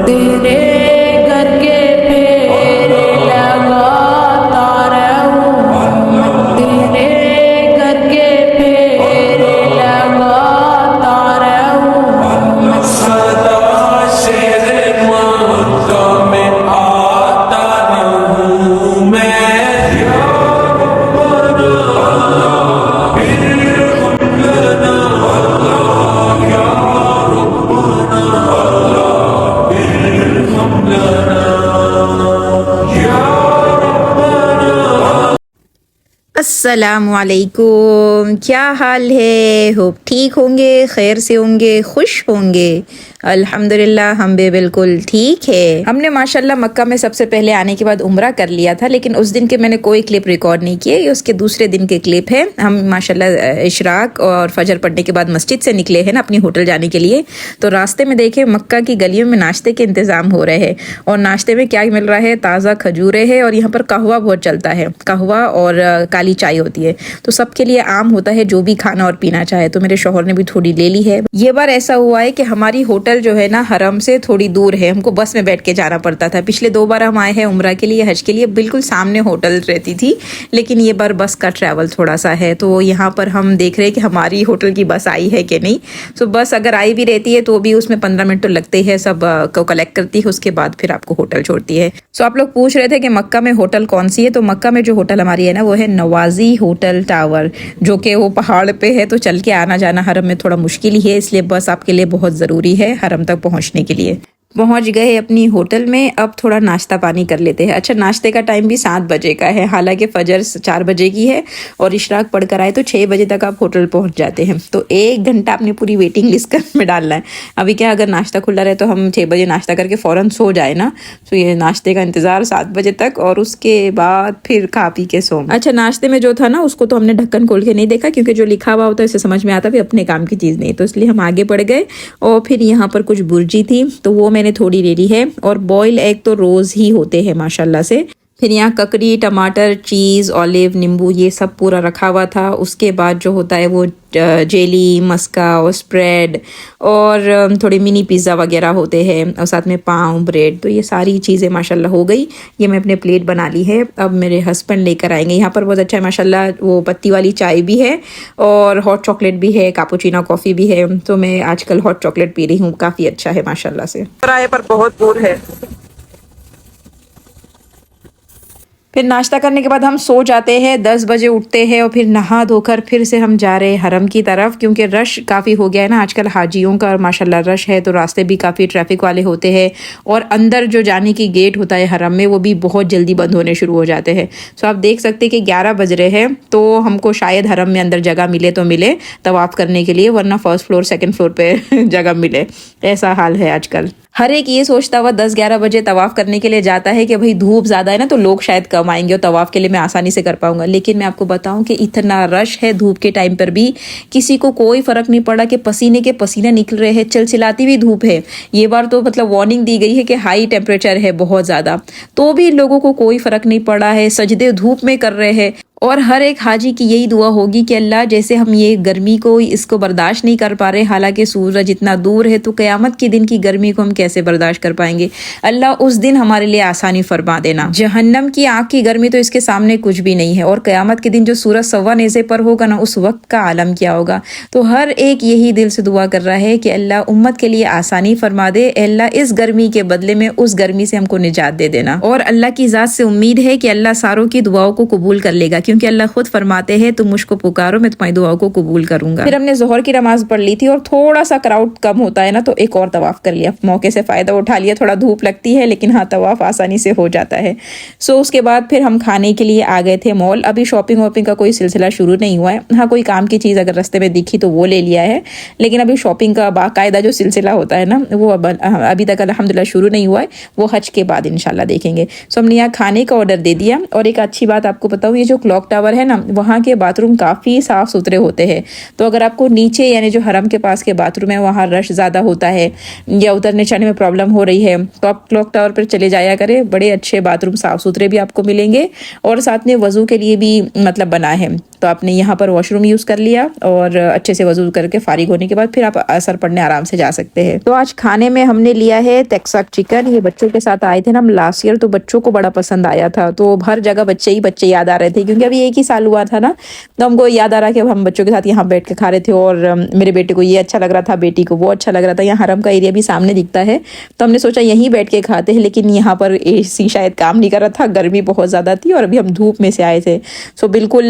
तेरे घर के फेरे लगाता रहूं, तेरे घर के फेरे लगाता रहूं। सदा शेर मक्का में आता रहूं मैं। अस्सलामुअलैकुम, क्या हाल है? होप ठीक होंगे, खैर से होंगे, खुश होंगे। अल्हम्दुलिल्लाह हम भी बिल्कुल ठीक है। हमने माशाल्लाह मक्का में सबसे पहले आने के बाद उम्रा कर लिया था, लेकिन उस दिन के मैंने कोई क्लिप रिकॉर्ड नहीं किए। ये उसके दूसरे दिन के क्लिप है। हम माशाल्लाह इशराक और फजर पढ़ने के बाद मस्जिद से निकले हैं ना अपनी होटल जाने के लिए। तो रास्ते में देखे मक्का की गलियों में नाश्ते के इंतज़ाम हो रहे हैं, और नाश्ते में क्या मिल रहा है? ताज़ा खजूरें है, और यहाँ पर कहवा बहुत चलता है। कहवा और काली चाय होती है, तो सबके लिए आम होता है जो भी खाना और पीना चाहे। तो मेरे शौहर ने भी थोड़ी ले ली है। ये बार ऐसा हुआ है कि हमारी होटल जो है ना हरम से थोड़ी दूर है, हमको बस में बैठ के जाना पड़ता था। पिछले 2 बार हम आए हैं उम्रा के लिए, हज के लिए, बिल्कुल सामने होटल रहती थी, लेकिन ये बार बस का ट्रैवल थोड़ा सा है। तो यहाँ पर हम देख रहे हैं कि हमारी होटल की बस आई है कि नहीं। तो बस अगर आई भी रहती है तो भी उसमें 15 मिनट तो लगते हैं, सब को कलेक्ट करती है, उसके बाद फिर आपको होटल छोड़ती है। सो आप लोग पूछ रहे थे कि मक्का में होटल कौन सी है। तो मक्का में जो होटल हमारी है ना वो है नवाजी होटल टावर, जो कि वो पहाड़ पे है, तो चल के आना जाना हरम में थोड़ा मुश्किल ही है, इसलिए बस आपके लिए बहुत ज़रूरी है हरम तक पहुंचने के लिए। पहुंच गए अपनी होटल में, अब थोड़ा नाश्ता पानी कर लेते हैं। अच्छा, नाश्ते का टाइम भी 7 बजे का है, हालांकि फजर 4 बजे की है, और इशराक पढ़कर आए तो 6 बजे तक आप होटल पहुंच जाते हैं। तो 1 घंटा अपनी पूरी वेटिंग लिस्ट में डालना है। अभी क्या, अगर नाश्ता खुला रहे तो हम 6 बजे नाश्ता करके फ़ौरन सो जाए ना, तो ये नाश्ते का इंतज़ार 7 बजे तक, और उसके बाद फिर खा पी के सो। अच्छा, नाश्ते में जो था ना उसको तो हमने ढक्कन खोल के नहीं देखा, क्योंकि जो लिखा हुआ होता है उससे समझ में आता भी अपने काम की चीज़ नहीं, तो इसलिए हम आगे बढ़ गए। और फिर यहाँ पर कुछ बुर्जी थी, तो वो मैंने थोड़ी ले ली है, और बॉयल एग तो रोज़ ही होते हैं माशाल्लाह से। फिर यहाँ ककड़ी, टमाटर, चीज़, ऑलिव, नींबू, ये सब पूरा रखा हुआ था। उसके बाद जो होता है वो जेली, मस्का और स्प्रेड, और थोड़े मिनी पिज़्ज़ा वगैरह होते हैं, और साथ में पाव, ब्रेड। तो ये सारी चीज़ें माशाल्लाह हो गई। ये मैं अपने प्लेट बना ली है, अब मेरे हस्बैंड लेकर आएंगे। यहाँ पर बहुत अच्छा है माशाल्लाह, वो पत्ती वाली चाय भी है, और हॉट चॉकलेट भी है, कैपुचिनो कॉफ़ी भी है। तो मैं आजकल हॉट चॉकलेट पी रही हूँ, काफ़ी अच्छा है माशाल्लाह से। किराए पर बहुत दूर है। फिर नाश्ता करने के बाद हम सो जाते हैं, 10 बजे उठते हैं, और फिर नहा धोकर फिर से हम जा रहे हैं हरम की तरफ, क्योंकि रश काफ़ी हो गया है ना आजकल हाजियों का, माशाल्लाह रश है। तो रास्ते भी काफ़ी ट्रैफिक वाले होते हैं, और अंदर जो जाने की गेट होता है हरम में वो भी बहुत जल्दी बंद होने शुरू हो जाते हैं। सो आप देख सकते हैं कि 11 बज रहे हैं, तो हमको शायद हरम में अंदर जगह मिले तो मिले तवाफ़ करने के लिए, वरना फर्स्ट फ्लोर सेकेंड फ्लोर पर जगह मिले, ऐसा हाल है आजकल। हर एक ये सोचता हुआ 10-11 बजे तवाफ़ करने के लिए जाता है कि भाई धूप ज़्यादा है ना, तो लोग शायद कम आएंगे और तवाफ़ के लिए मैं आसानी से कर पाऊंगा। लेकिन मैं आपको बताऊं कि इतना रश है धूप के टाइम पर भी, किसी को कोई फ़र्क नहीं पड़ा कि पसीने के पसीने निकल रहे हैं, चिलचिलाती हुई धूप है। ये बार तो मतलब वार्निंग दी गई है कि हाई टेम्परेचर है बहुत ज़्यादा, तो भी लोगों को कोई फ़र्क नहीं पड़ा है, सजदे धूप में कर रहे हैं। और हर एक हाजी की यही दुआ होगी कि अल्लाह, जैसे हम ये गर्मी को इसको बर्दाश्त नहीं कर पा रहे, हालांकि सूरज इतना दूर है, तो क़यामत के दिन की गर्मी को हम कैसे बर्दाश्त कर पाएंगे। अल्लाह उस दिन हमारे लिए आसानी फरमा देना। जहन्नम की आग की गर्मी तो इसके सामने कुछ भी नहीं है, और क़यामत के दिन जो सूरज सवा नेज़े पर होगा ना, उस वक्त का आलम क्या होगा। तो हर एक यही दिल से दुआ कर रहा है कि अल्लाह उम्मत के लिए आसानी फरमा दे, अल्लाह इस गर्मी के बदले में उस गर्मी से हमको निजात दे देना। और अल्लाह की ज़ात से उम्मीद है कि अल्लाह सारों की दुआओं को कबूल कर लेगा, क्योंकि अल्लाह खुद फरमाते हैं तुम मुझको पुकारो, मैं तुम्हारी दुआओं को कबूल करूंगा। फिर हमने जोहर की नमाज पढ़ ली थी, और थोड़ा सा क्राउड कम होता है ना, तो एक और तवाफ कर लिया, मौके से फ़ायदा उठा लिया। थोड़ा धूप लगती है, लेकिन हाँ तवाफ आसानी से हो जाता है। सो उसके बाद फिर हम खाने के लिए आ गए थे मॉल। अभी शॉपिंग वॉपिंग का कोई सिलसिला शुरू नहीं हुआ है। हाँ, कोई काम की चीज़ अगर रास्ते में दिखी तो वो ले लिया है, लेकिन अभी शॉपिंग का बाकायदा जो सिलसिला होता है ना, वो अभी तक अल्हम्दुलिल्लाह शुरू नहीं हुआ है। वो हज के बाद इंशाल्लाह देखेंगे। सो हमने यहाँ खाने का ऑर्डर दे दिया। और एक अच्छी बात आपको बताऊँ, ये जो क्लॉक टावर है ना, वहाँ के बाथरूम काफ़ी साफ़ सुथरे होते हैं। तो अगर आपको नीचे यानी जो हरम के पास के बाथरूम है वहाँ रश ज़्यादा होता है, या उतरने चढ़ने में प्रॉब्लम हो रही है, तो आप क्लॉक टावर पर चले जाया करें। बड़े अच्छे बाथरूम साफ़ सुथरे भी आपको मिलेंगे, और साथ में वज़ू के लिए भी मतलब बना है। तो आपने यहाँ पर वॉशरूम यूज़ कर लिया और अच्छे से वजू करके फारिग होने के बाद फिर आप असर पढ़ने आराम से जा सकते हैं। तो आज खाने में हमने लिया है तेक्साक चिकन। ये बच्चों के साथ आए थे ना हम लास्ट ईयर, तो बच्चों को बड़ा पसंद आया था। तो हर जगह बच्चे ही बच्चे याद आ रहे थे, क्योंकि अभी एक ही साल हुआ था ना, तो हमको याद आ रहा कि अब हम बच्चों के साथ यहाँ बैठ के खा रहे थे। और मेरे बेटे को ये अच्छा लग रहा था, बेटी को वो अच्छा लग रहा था। यहाँ हरम का एरिया भी सामने दिखता है, तो हमने सोचा यहीं बैठ के खाते हैं। लेकिन यहाँ पर AC शायद काम नहीं कर रहा था, गर्मी बहुत ज़्यादा थी और अभी हम धूप में से आए थे, सो बिल्कुल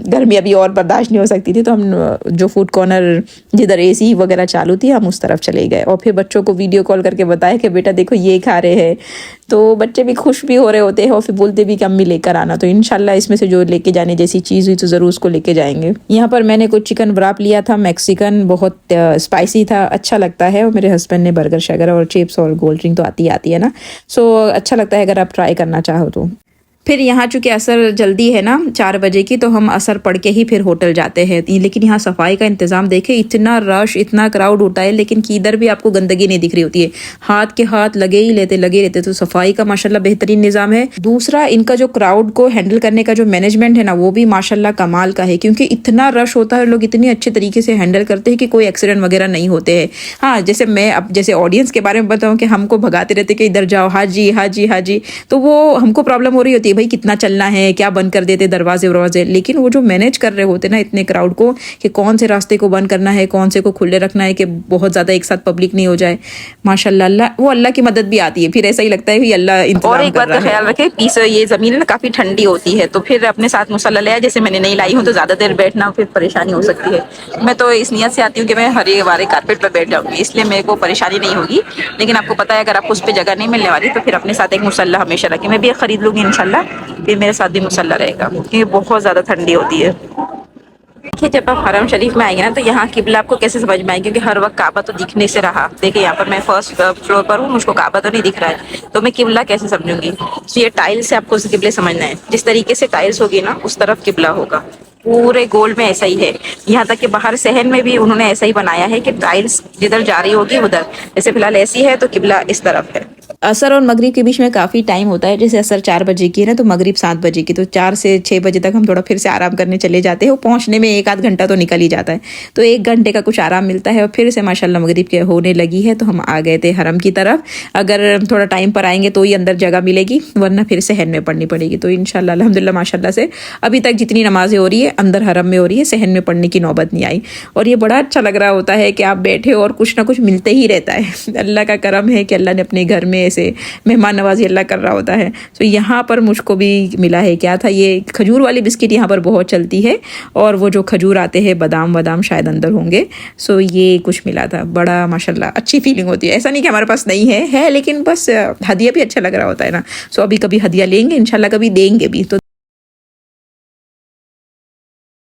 गर्मी अभी और बर्दाश्त नहीं हो सकती थी। तो हम जो फूड कॉर्नर जिधर AC वगैरह चालू थी हम उस तरफ चले गए और फिर बच्चों को वीडियो कॉल करके बताया कि बेटा देखो ये खा रहे हैं। तो बच्चे भी खुश भी हो रहे होते हैं और फिर बोलते भी कि अम्मी लेकर आना। तो इंशाल्लाह इसमें से जो लेके जाने जैसी चीज़ हुई तो ज़रूर उसको लेके जाएंगे। यहाँ पर मैंने कुछ चिकन व्राप लिया था, मैक्सिकन, बहुत स्पाइसी था, अच्छा लगता है। और मेरे हस्बैंड ने बर्गर शगर और चिप्स और कोल्ड ड्रिंक तो आती है ना, सो अच्छा लगता है अगर आप ट्राई करना चाहो तो। फिर यहाँ चूँकि असर जल्दी है ना 4 बजे की, तो हम असर पढ़ के ही फिर होटल जाते हैं। लेकिन यहाँ सफाई का इंतज़ाम देखें, इतना रश, इतना क्राउड होता है, लेकिन किधर भी आपको गंदगी नहीं दिख रही होती है। हाथ के हाथ लगे रहते। तो सफाई का माशाल्लाह बेहतरीन निज़ाम है। दूसरा, इनका जो क्राउड को हैंडल करने का जो मैनेजमेंट है ना, वो भी माशाल्लाह कमाल का है, क्योंकि इतना रश होता है, लोग इतनी अच्छे तरीके से हैंडल करते हैं कि कोई एक्सीडेंट वगैरह नहीं होते हैं। हाँ, जैसे मैं अब जैसे ऑडियंस के बारे में बताऊँ कि हमको भगाते रहते कि इधर जाओ, हाजी हाजी हाजी, तो वो हमको प्रॉब्लम हो रही होती है, भाई कितना चलना है, क्या बंद कर देते दरवाजे। लेकिन वो जो मैनेज कर रहे होते ना इतने क्राउड को, कि कौन से रास्ते को बंद करना है, कौन से को खुले रखना है, कि बहुत ज़्यादा एक साथ पब्लिक नहीं हो जाए। माशाल्लाह, अल्लाह की मदद भी आती है। फिर ऐसा ही लगता है कि अल्लाह इंतजाम कर रहा है। और एक बात का ख्याल रखें, पीछे ये ज़मीन है ना काफ़ी ठंडी होती है, तो फिर अपने साथ मुसल्ला ले आए। जैसे मैंने नहीं लाई हूँ तो ज़्यादा देर बैठना फिर परेशानी हो सकती है। मैं तो इस नियत से आती हूँ कि मैं हरे वारे कारपेट पर बैठ जाऊँगी, इसलिए मेरे को परेशानी नहीं होगी। लेकिन आपको पता है अगर आपको उस पर जगह नहीं मिलने वाली तो फिर अपने साथ एक मुसल्ला हमेशा रखें। मैं भी एक खरीद लूँगी इंशाल्लाह, फिर मेरे साथ भी मुसल्ला रहेगा, क्योंकि बहुत ज़्यादा ठंडी होती है। देखिए, जब आप हरम शरीफ में आएंगे ना, तो यहाँ किबला आपको कैसे समझ में आए, क्योंकि हर वक्त काबा तो दिखने से रहा। देखिए यहाँ पर मैं फर्स्ट फ्लोर पर हूँ, मुझको काबा तो नहीं दिख रहा है, तो मैं किबला कैसे समझूंगी। तो ये टाइल्स से आपको किबले समझना है। जिस तरीके से टाइल्स होगी ना, उस तरफ किबला होगा। पूरे गोल में ऐसा ही है। यहाँ तक कि बाहर सहन में भी उन्होंने ऐसा ही बनाया है कि टाइल्स जिधर जा रही होगी उधर, जैसे फिलहाल ऐसी है तो किबला इस तरफ है। असर और मगरिब के बीच में काफ़ी टाइम होता है। जैसे असर 4 बजे की है ना, तो मगरिब 7 बजे की, तो 4 से 6 बजे तक हम थोड़ा फिर से आराम करने चले जाते हैं। वो पहुँचने में 1 आध घंटा तो निकल ही जाता है, तो 1 घंटे का कुछ आराम मिलता है। और फिर से माशाल्लाह मगरिब के होने लगी है, तो हम आ गए थे हरम की तरफ। अगर थोड़ा टाइम पर आएंगे तो ही अंदर जगह मिलेगी, वरना फिर सहन में पढ़नी पड़ेगी। तो इंशाल्लाह अल्हम्दुलिल्लाह माशाल्लाह से अभी तक जितनी नमाजें हो रही है अंदर हरम में हो रही है, सहन में पढ़ने की नौबत नहीं आई। और ये बड़ा अच्छा लग रहा होता है कि आप बैठे और कुछ ना कुछ मिलते ही रहता है। अल्लाह का करम है कि अल्लाह ने अपने घर में ऐसे मेहमान नवाजी अल्लाह कर रहा होता है। तो यहाँ पर मुझको भी मिला है, क्या था ये, खजूर वाली बिस्किट यहाँ पर बहुत चलती है, और वो जो खजूर आते हैं बादाम शायद अंदर होंगे। सो ये कुछ मिला था, बड़ा माशाल्लाह अच्छी फीलिंग होती है। ऐसा नहीं कि हमारे पास नहीं है, लेकिन बस हदिया भी अच्छा लग रहा होता है ना। सो अभी कभी हदिया लेंगे इंशाल्लाह, कभी देंगे भी। तो